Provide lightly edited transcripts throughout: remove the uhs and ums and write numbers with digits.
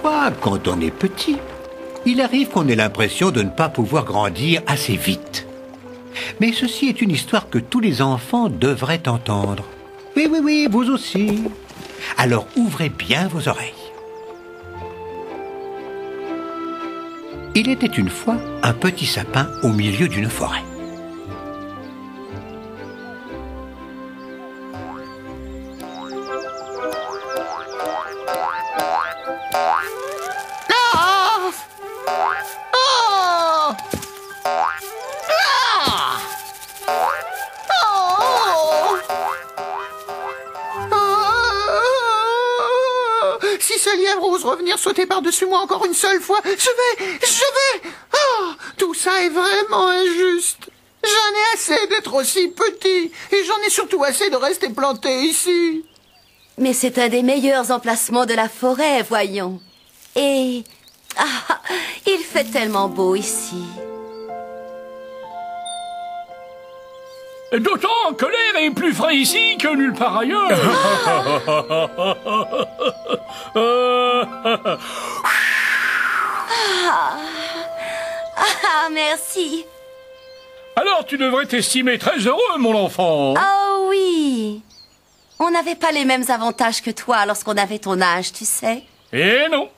Parfois, quand on est petit, il arrive qu'on ait l'impression de ne pas pouvoir grandir assez vite. Mais ceci est une histoire que tous les enfants devraient entendre. Oui, oui, oui, vous aussi. Alors ouvrez bien vos oreilles. Il était une fois un petit sapin au milieu d'une forêt. Si ce lièvre ose revenir sauter par-dessus moi encore une seule fois, je vais. Oh, tout ça est vraiment injuste. J'en ai assez d'être aussi petit, et j'en ai surtout assez de rester planté ici. Mais c'est un des meilleurs emplacements de la forêt, voyons. Et... ah, il fait tellement beau ici. D'autant que l'air est plus frais ici que nulle part ailleurs. Merci. Alors tu devrais t'estimer très heureux, mon enfant. Oh oui. On n'avait pas les mêmes avantages que toi lorsqu'on avait ton âge, tu sais. Eh non.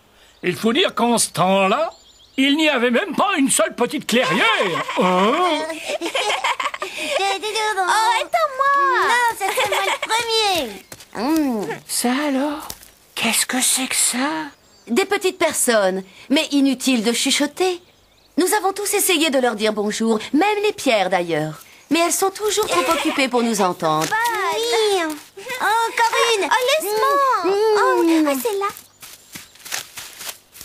Il faut dire qu'en ce temps-là, il n'y avait même pas une seule petite clairière. Hein? Oh, attends-moi. Non, c'est moi le premier. Ça alors? Qu'est-ce que c'est que ça? Des petites personnes, mais inutile de chuchoter. Nous avons tous essayé de leur dire bonjour, même les pierres d'ailleurs. Mais elles sont toujours trop occupées pour nous entendre. Oui. Encore une. Oh, laisse-moi. Oh, c'est là.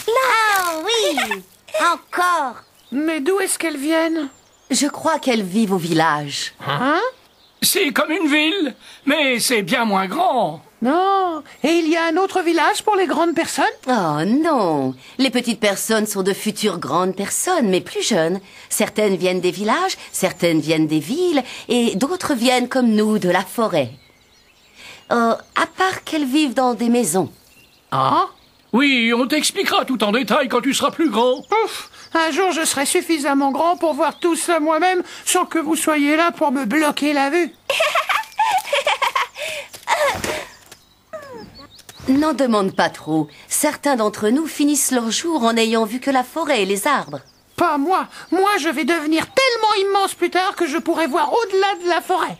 Là. Oh, oui. Encore. Mais d'où est-ce qu'elles viennent? Je crois qu'elles vivent au village. Hein? C'est comme une ville, mais c'est bien moins grand. Non. Et il y a un autre village pour les grandes personnes? Oh non, les petites personnes sont de futures grandes personnes, mais plus jeunes. Certaines viennent des villages, certaines viennent des villes, et d'autres viennent comme nous, de la forêt. À part qu'elles vivent dans des maisons. Ah? Oui, on t'expliquera tout en détail quand tu seras plus grand. Ouf, un jour je serai suffisamment grand pour voir tout ça moi-même sans que vous soyez là pour me bloquer la vue. N'en demande pas trop. Certains d'entre nous finissent leur jour en n'ayant vu que la forêt et les arbres. Pas moi. Moi, je vais devenir tellement immense plus tard que je pourrai voir au-delà de la forêt.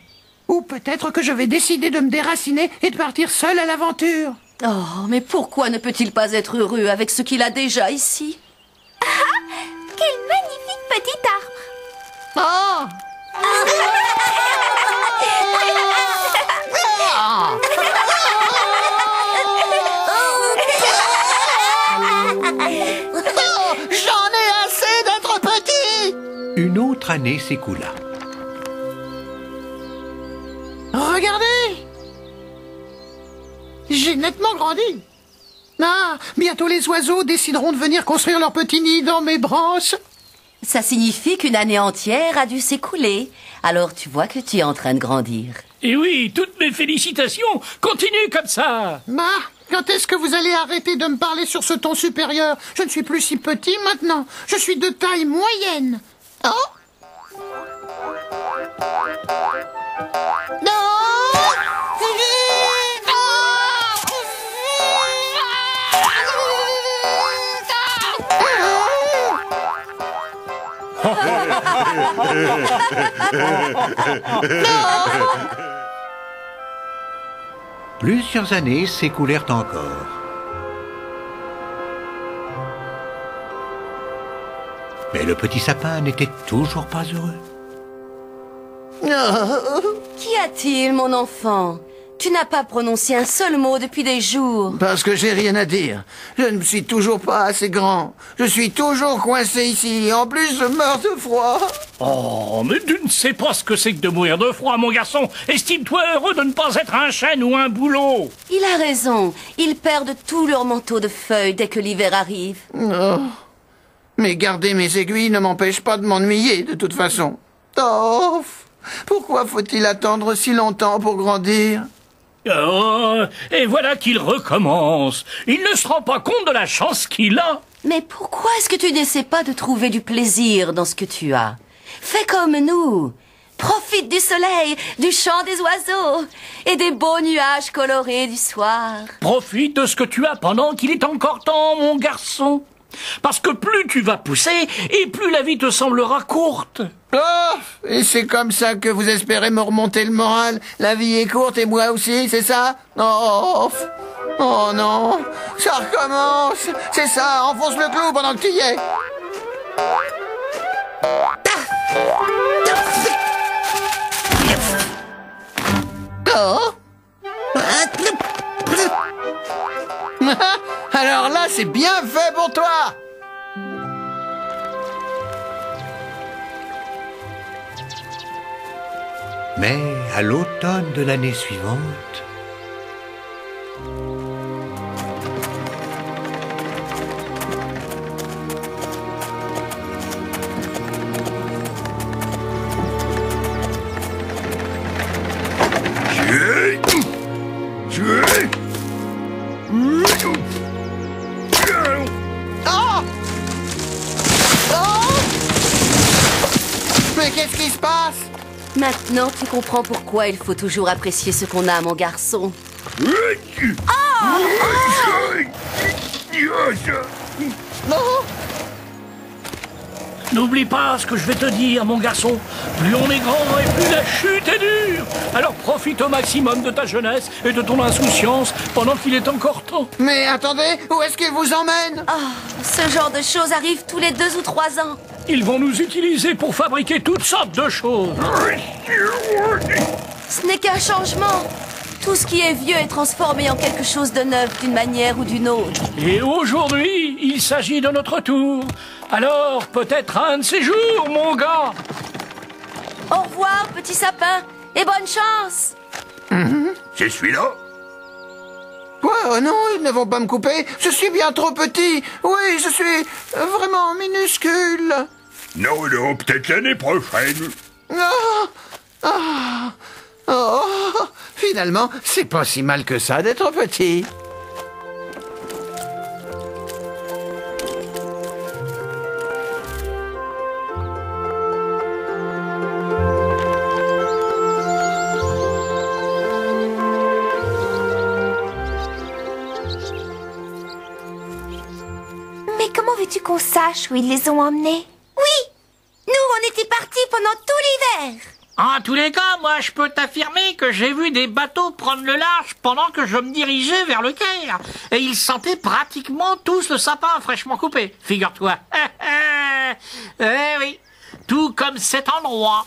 Ou peut-être que je vais décider de me déraciner et de partir seul à l'aventure. Oh, mais pourquoi ne peut-il pas être heureux avec ce qu'il a déjà ici? Quel magnifique petit arbre. Oh! J'en ai assez d'être petit! Une autre année s'écoula. Regardez! J'ai nettement grandi. Ah, bientôt les oiseaux décideront de venir construire leur petit nid dans mes branches. Ça signifie qu'une année entière a dû s'écouler. Alors tu vois que tu es en train de grandir. Et oui, toutes mes félicitations. Continue comme ça. Quand est-ce que vous allez arrêter de me parler sur ce ton supérieur? Je ne suis plus si petit maintenant. Je suis de taille moyenne. Oh? Non! Plusieurs années s'écoulèrent encore. Mais le petit sapin n'était toujours pas heureux. Qu'y a-t-il, mon enfant? Tu n'as pas prononcé un seul mot depuis des jours. Parce que j'ai rien à dire. Je ne suis toujours pas assez grand. Je suis toujours coincé ici. En plus, je meurs de froid. Oh, mais tu ne sais pas ce que c'est que de mourir de froid, mon garçon. Estime-toi heureux de ne pas être un chêne ou un bouleau. Il a raison. Ils perdent tout leur manteau de feuilles dès que l'hiver arrive. Oh. Mais garder mes aiguilles ne m'empêche pas de m'ennuyer, de toute façon. Oh, pourquoi faut-il attendre si longtemps pour grandir? Oh, et voilà qu'il recommence. Il ne se rend pas compte de la chance qu'il a. Mais pourquoi est-ce que tu n'essaies pas de trouver du plaisir dans ce que tu as? Fais comme nous. Profite du soleil, du chant des oiseaux et des beaux nuages colorés du soir. Profite de ce que tu as pendant qu'il est encore temps, mon garçon. Parce que plus tu vas pousser, et plus la vie te semblera courte. Oh, et c'est comme ça que vous espérez me remonter le moral? La vie est courte et moi aussi, c'est ça? Oh, oh non, ça recommence. C'est ça, enfonce le clou pendant que tu y es. Oh. Alors là, c'est bien fait pour toi. Mais à l'automne de l'année suivante, Oh. Oh. Mais qu'est-ce qui se passe? Maintenant, tu comprends pourquoi il faut toujours apprécier ce qu'on a, mon garçon. Non. N'oublie pas ce que je vais te dire, mon garçon. Plus on est grand et plus la chute est dure. Alors profite au maximum de ta jeunesse et de ton insouciance pendant qu'il est encore temps. Mais attendez, où est-ce qu'il vous emmène? Oh, ce genre de choses arrive tous les 2 ou 3 ans. Ils vont nous utiliser pour fabriquer toutes sortes de choses. Ce n'est qu'un changement. Tout ce qui est vieux est transformé en quelque chose de neuf d'une manière ou d'une autre. Et aujourd'hui, il s'agit de notre tour. Alors, peut-être un de ces jours, mon gars. Au revoir, petit sapin, et bonne chance. C'est celui-là? Quoi? Oh non, ils ne vont pas me couper. Je suis bien trop petit. Oui, je suis vraiment minuscule. Non, non, peut-être l'année prochaine. Oh, oh, oh. Finalement, c'est pas si mal que ça d'être petit. Mais comment veux-tu qu'on sache où ils les ont emmenés? Oui! Nous, on était partis pendant tout l'hiver. En tous les cas, moi, je peux t'affirmer que j'ai vu des bateaux prendre le large pendant que je me dirigeais vers le Caire. Et ils sentaient pratiquement tous le sapin fraîchement coupé, figure-toi. Eh oui, tout comme cet endroit.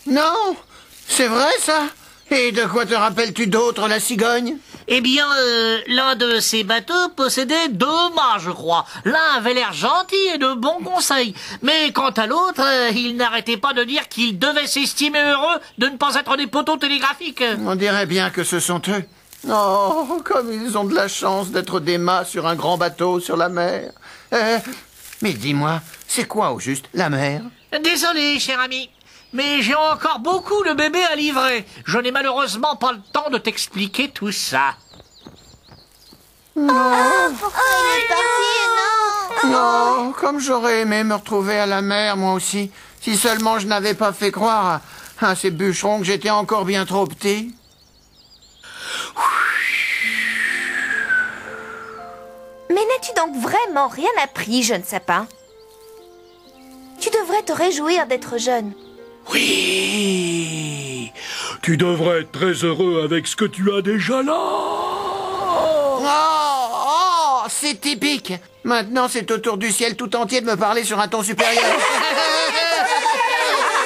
Non, c'est vrai ça? Et de quoi te rappelles-tu d'autre, la cigogne? Eh bien, l'un de ces bateaux possédait 2 mâts, je crois. L'un avait l'air gentil et de bons conseils. Mais quant à l'autre, il n'arrêtait pas de dire qu'il devait s'estimer heureux de ne pas être des poteaux télégraphiques. On dirait bien que ce sont eux. Oh, comme ils ont de la chance d'être des mâts sur un grand bateau sur la mer. Mais dis-moi, c'est quoi au juste la mer? Désolé, cher ami. Mais j'ai encore beaucoup de bébés à livrer. Je n'ai malheureusement pas le temps de t'expliquer tout ça. Pourquoi il est parti, non? Non, comme j'aurais aimé me retrouver à la mer, moi aussi. Si seulement je n'avais pas fait croire à ces bûcherons que j'étais encore bien trop petit. Mais n'as-tu donc vraiment rien appris, jeune sapin? Tu devrais te réjouir d'être jeune. Oui, tu devrais être très heureux avec ce que tu as déjà là. Oh, c'est typique. Maintenant, c'est au tour du ciel tout entier de me parler sur un ton supérieur.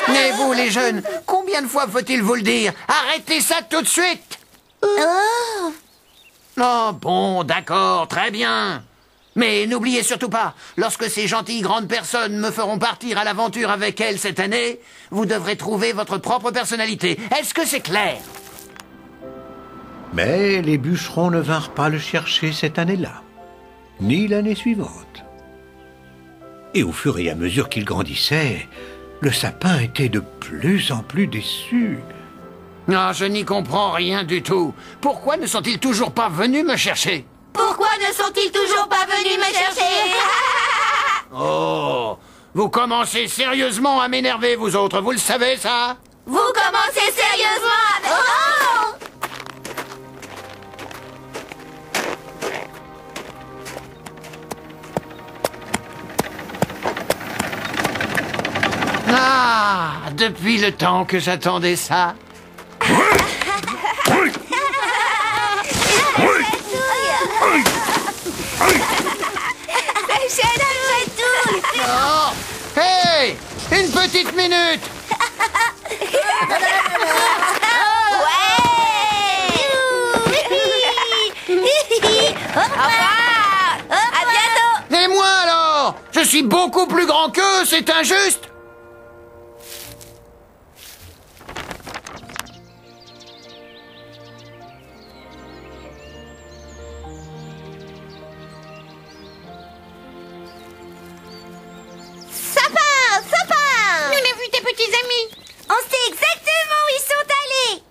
Mais vous, les jeunes, combien de fois faut-il vous le dire? Arrêtez ça tout de suite. Oh, bon, d'accord, très bien. Mais n'oubliez surtout pas, lorsque ces gentilles grandes personnes me feront partir à l'aventure avec elles cette année, vous devrez trouver votre propre personnalité. Est-ce que c'est clair? mais les bûcherons ne vinrent pas le chercher cette année-là, ni l'année suivante. Et au fur et à mesure qu'il grandissait, le sapin était de plus en plus déçu. Ah, je n'y comprends rien du tout. Pourquoi ne sont-ils toujours pas venus me chercher? Pourquoi ne sont-ils toujours pas venus me chercher? Oh, vous commencez sérieusement à m'énerver, vous autres, vous le savez, ça? Vous commencez sérieusement à... Oh! Ah, depuis le temps que j'attendais ça. Oh, hey, une petite minute. Au revoir! À bientôt! Et moi alors? Je suis beaucoup plus grand qu'eux, c'est injuste. Sapin! Sapin! On a vu tes petits amis. On sait exactement où ils sont allés!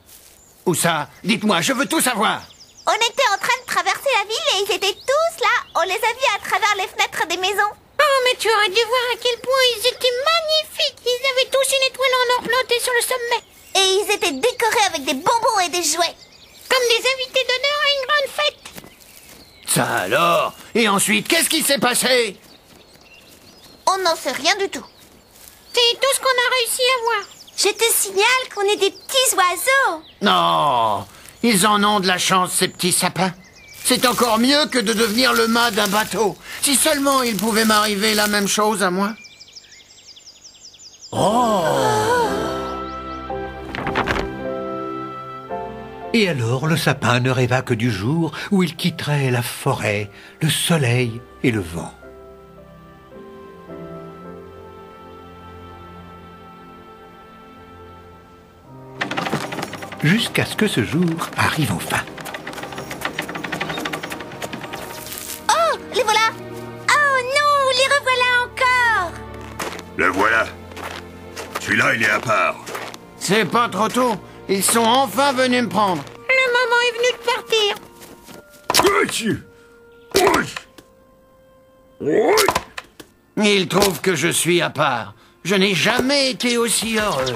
Où ça? Dites-moi, je veux tout savoir. On était en train de traverser la ville et ils étaient tous là. On les a vus à travers les fenêtres des maisons. Oh, mais tu aurais dû voir à quel point ils étaient magnifiques. Ils avaient tous une étoile en or plantée sur le sommet. Et ils étaient décorés avec des bonbons et des jouets. Comme des invités d'honneur à une grande fête. Ça alors? Et ensuite, qu'est-ce qui s'est passé? On n'en sait rien du tout. C'est tout ce qu'on a réussi à voir. Je te signale qu'on est des petits oiseaux. Non, ils en ont de la chance, ces petits sapins. C'est encore mieux que de devenir le mât d'un bateau. Si seulement il pouvait m'arriver la même chose à moi. Et alors le sapin ne rêva que du jour où il quitterait la forêt, le soleil et le vent. Jusqu'à ce que ce jour arrive enfin. Oh, les voilà. Oh non, les revoilà encore. Le voilà. Celui-là, il est à part. C'est pas trop tôt. Ils sont enfin venus me prendre. Le moment est venu de partir. Ils trouvent que je suis à part. Je n'ai jamais été aussi heureux.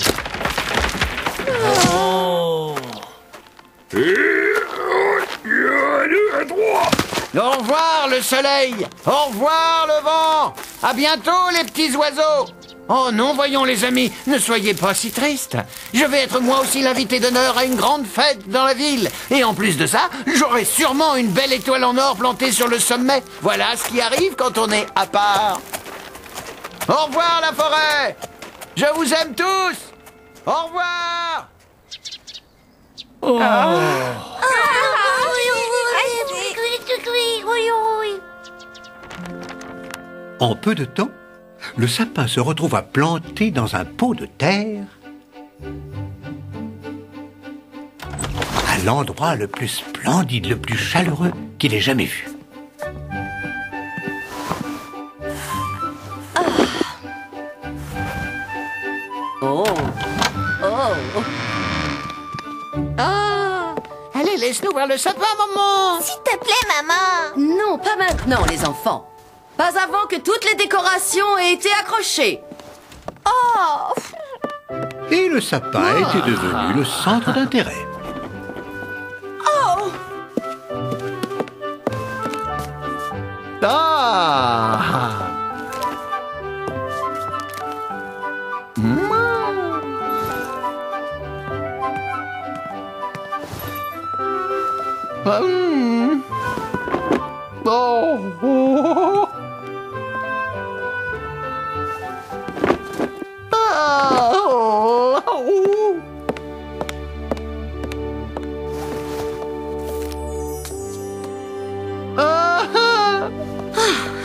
Au revoir le soleil. Au revoir le vent. À bientôt les petits oiseaux. Oh non, voyons les amis, ne soyez pas si tristes. Je vais être moi aussi l'invité d'honneur à une grande fête dans la ville. Et en plus de ça, j'aurai sûrement une belle étoile en or plantée sur le sommet. Voilà ce qui arrive quand on est à part. Au revoir la forêt. Je vous aime tous. Au revoir. En peu de temps, le sapin se retrouva planté dans un pot de terre à l'endroit le plus splendide, le plus chaleureux qu'il ait jamais vu. Oh. Oh, allez, laisse-nous voir le sapin, maman. S'il te plaît, maman. Non, pas maintenant, les enfants. Pas avant que toutes les décorations aient été accrochées. Oh. Et le sapin était devenu le centre d'intérêt. Oh. Ah. Oh.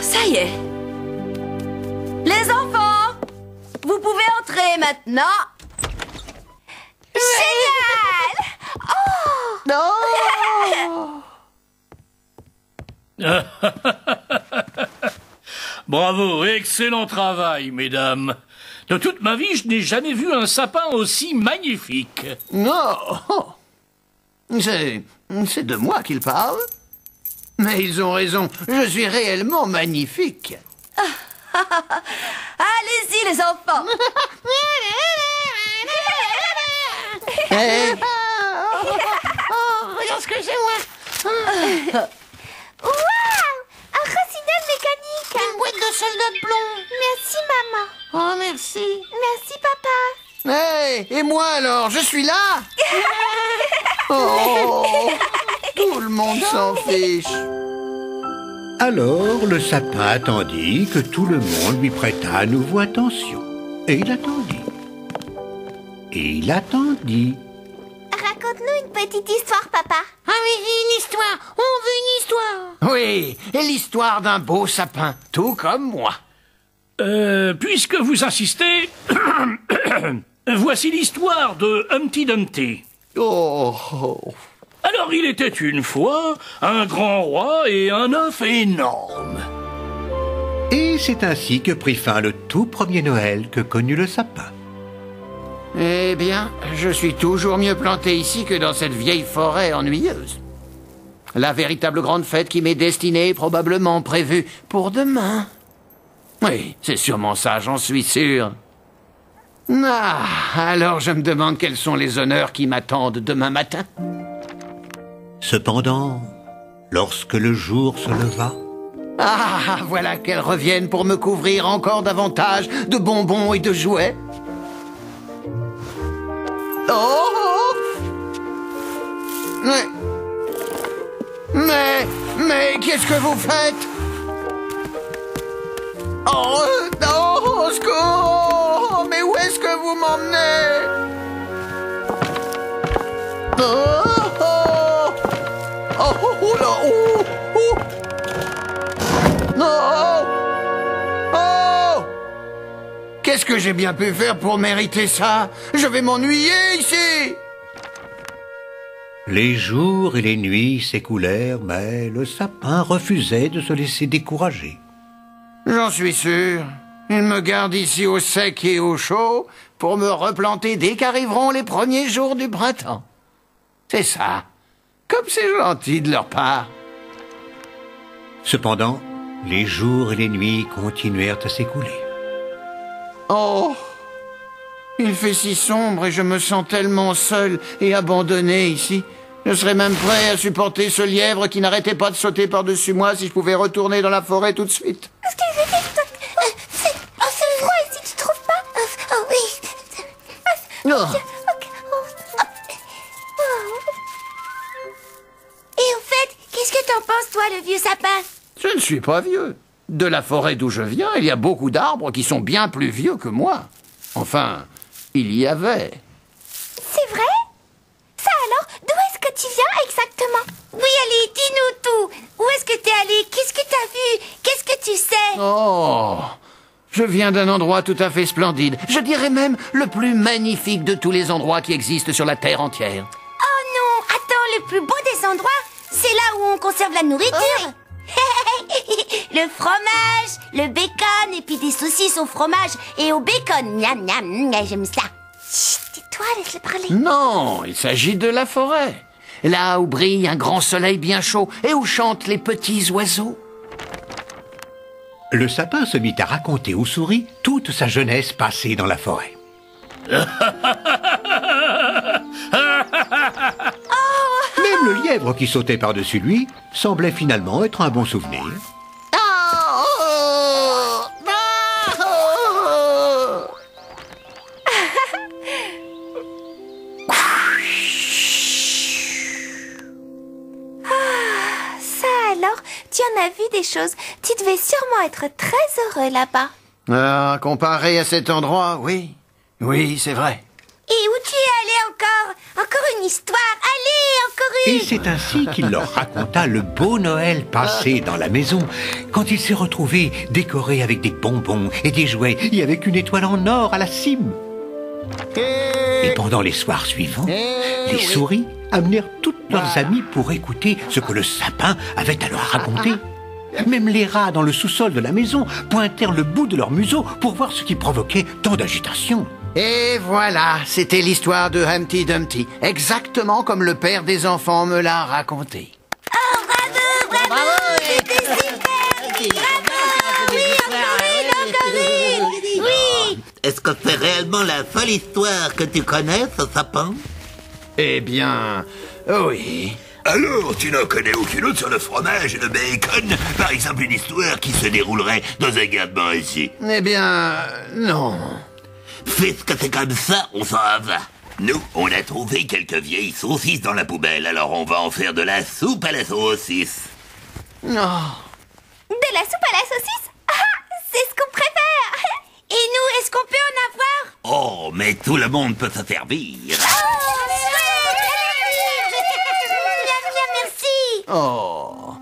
Ça y est. Les enfants, vous pouvez entrer maintenant. Génial. Oh. Bravo, excellent travail, mesdames. De toute ma vie, je n'ai jamais vu un sapin aussi magnifique. Non, c'est de moi qu'ils parlent. Mais ils ont raison, je suis réellement magnifique. Allez-y, les enfants. Hey. Regarde ce que c'est, moi. Waouh! Un rossinol mécanique! Une boîte de soldats de plomb. Merci, maman. Oh, merci. Merci, papa. Hey, et moi alors, je suis là. Oh, tout le monde s'en fiche. Alors le sapin attendit que tout le monde lui prêtât à nouveau attention. Et il attendit. Et il attendit. Raconte-nous une petite histoire, papa. Ah oui, une histoire. On veut une histoire. Oui, et l'histoire d'un beau sapin, tout comme moi. Puisque vous insistez, voici l'histoire de Humpty Dumpty. Oh, Alors il était une fois un grand roi et un œuf énorme. Et c'est ainsi que prit fin le tout premier Noël que connut le sapin. eh bien, je suis toujours mieux planté ici que dans cette vieille forêt ennuyeuse. La véritable grande fête qui m'est destinée est probablement prévue pour demain. Oui, c'est sûrement ça, j'en suis sûr. Ah, alors je me demande quels sont les honneurs qui m'attendent demain matin. Cependant, lorsque le jour se leva, Ah, voilà qu'elles reviennent pour me couvrir encore davantage de bonbons et de jouets. Oh! Mais qu'est-ce que vous faites? Oh, non, au secours! Mais où est-ce que vous m'emmenez? Oh là, non! Oh! Qu'est-ce que j'ai bien pu faire pour mériter ça? Je vais m'ennuyer ici! les jours et les nuits s'écoulèrent, mais le sapin refusait de se laisser décourager. J'en suis sûr. Il me garde ici au sec et au chaud pour me replanter dès qu'arriveront les premiers jours du printemps. C'est ça. Comme c'est gentil de leur part. Cependant, les jours et les nuits continuèrent à s'écouler. Oh! Il fait si sombre et je me sens tellement seul et abandonné ici. Je serais même prêt à supporter ce lièvre qui n'arrêtait pas de sauter par-dessus moi si je pouvais retourner dans la forêt tout de suite. C'est froid ici, tu trouves pas? Oh oui. Oh. Et au fait, qu'est-ce que t'en penses, toi, le vieux sapin? Je ne suis pas vieux. De la forêt d'où je viens, il y a beaucoup d'arbres qui sont bien plus vieux que moi. Enfin, il y avait. C'est vrai? Ça alors, d'où est-ce que tu viens exactement? Oui, allez, dis-nous tout. Où est-ce que t'es allé? Qu'est-ce que t'as vu? Qu'est-ce que tu sais? Oh! Je viens d'un endroit tout à fait splendide. Je dirais même le plus magnifique de tous les endroits qui existent sur la Terre entière. Oh non, attends, le plus beau des endroits, c'est là où on conserve la nourriture. Le fromage, le bacon et puis des saucisses au fromage et au bacon. Miam, miam, j'aime ça. Chut, tais-toi, laisse-le parler. Non, il s'agit de la forêt. Là où brille un grand soleil bien chaud et où chantent les petits oiseaux. Le sapin se mit à raconter aux souris toute sa jeunesse passée dans la forêt. Même le lièvre qui sautait par-dessus lui semblait finalement être un bon souvenir. Ça alors, tu en as vu des choses. Tu devais sûrement être très heureux là-bas. Ah, comparé à cet endroit, oui. Oui, c'est vrai. Et où tu es allé encore? Encore une histoire. Allez, encore une. Et c'est ainsi qu'il leur raconta le beau Noël passé dans la maison, quand il s'est retrouvé décoré avec des bonbons et des jouets et avec une étoile en or à la cime. Et pendant les soirs suivants, les souris amenèrent toutes leurs amies pour écouter ce que le sapin avait à leur raconter. Même les rats dans le sous-sol de la maison pointèrent le bout de leur museau pour voir ce qui provoquait tant d'agitation. Et voilà, c'était l'histoire de Humpty Dumpty, exactement comme le père des enfants me l'a raconté. Oh, bravo, bravo, c'était super. Bravo, oui, encore une. Oui. Est-ce que c'est réellement la seule histoire que tu connais, ce sapin? Eh bien, oui. Alors, tu n'en connais aucune autre sur le fromage et le bacon? Par exemple, une histoire qui se déroulerait dans un garde-manger ici? Eh bien, non. Puisque c'est comme ça, on s'en va. Nous, on a trouvé quelques vieilles saucisses dans la poubelle, alors on va en faire de la soupe à la saucisse. Non. De la soupe à la saucisse? Ah, c'est ce qu'on préfère. Et nous, est-ce qu'on peut en avoir? Oh, mais tout le monde peut se servir. Merci. Oh.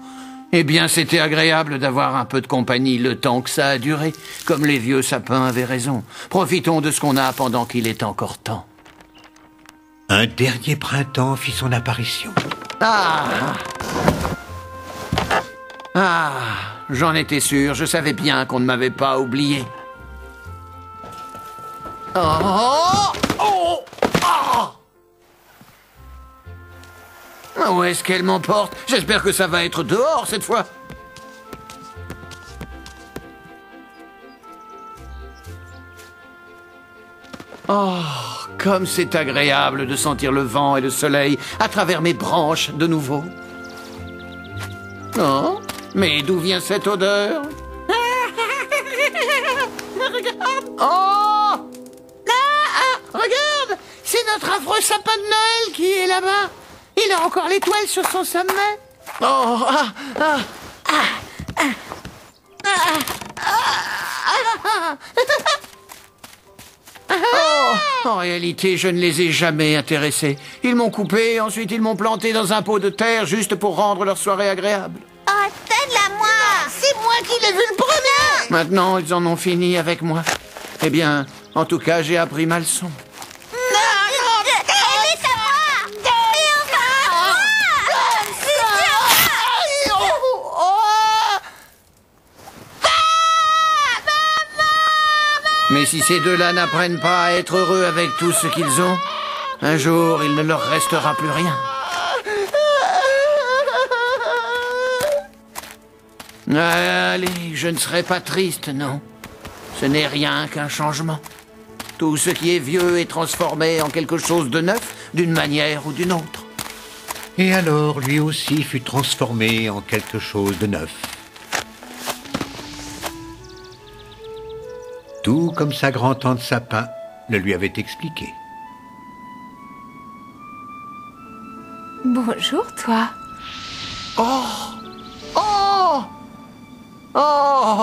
Eh bien, c'était agréable d'avoir un peu de compagnie le temps que ça a duré. Comme les vieux sapins avaient raison. Profitons de ce qu'on a pendant qu'il est encore temps. Un dernier printemps fit son apparition. Ah, j'en étais sûr. Je savais bien qu'on ne m'avait pas oublié. Où est-ce qu'elle m'emporte? J'espère que ça va être dehors cette fois. Oh, comme c'est agréable de sentir le vent et le soleil à travers mes branches de nouveau. Oh, mais d'où vient cette odeur? Oh! Regarde, c'est notre affreux sapin de Noël qui est là-bas. Il a encore l'étoile sur son sommet. Oh, en réalité, je ne les ai jamais intéressés. Ils m'ont coupé, ensuite ils m'ont planté dans un pot de terre juste pour rendre leur soirée agréable. Oh, donne-la moi. C'est moi qui l'ai vu le premier. Maintenant, ils en ont fini avec moi. Eh bien, en tout cas, j'ai appris ma leçon. Mais si ces deux-là n'apprennent pas à être heureux avec tout ce qu'ils ont, un jour, il ne leur restera plus rien. Allez, je ne serai pas triste, non. Ce n'est rien qu'un changement. Tout ce qui est vieux est transformé en quelque chose de neuf, d'une manière ou d'une autre. Et alors, lui aussi fut transformé en quelque chose de neuf. Tout comme sa grand-tante Sapin le lui avait expliqué. Bonjour, toi.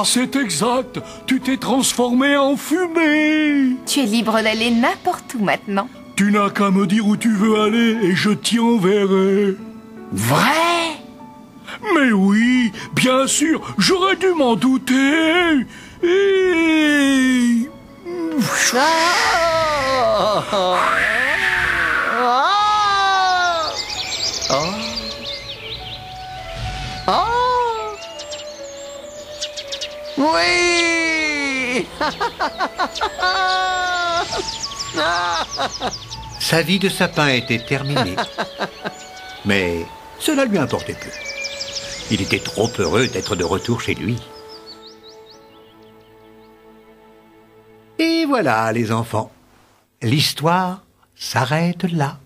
C'est exact. Tu t'es transformé en fumée. Tu es libre d'aller n'importe où maintenant. Tu n'as qu'à me dire où tu veux aller et je t'y enverrai. Vrai? Mais oui, bien sûr, j'aurais dû m'en douter. Et... Oui. Sa vie de sapin était terminée. Mais cela lui importait peu. Il était trop heureux d'être de retour chez lui. Et voilà, les enfants. L'histoire s'arrête là.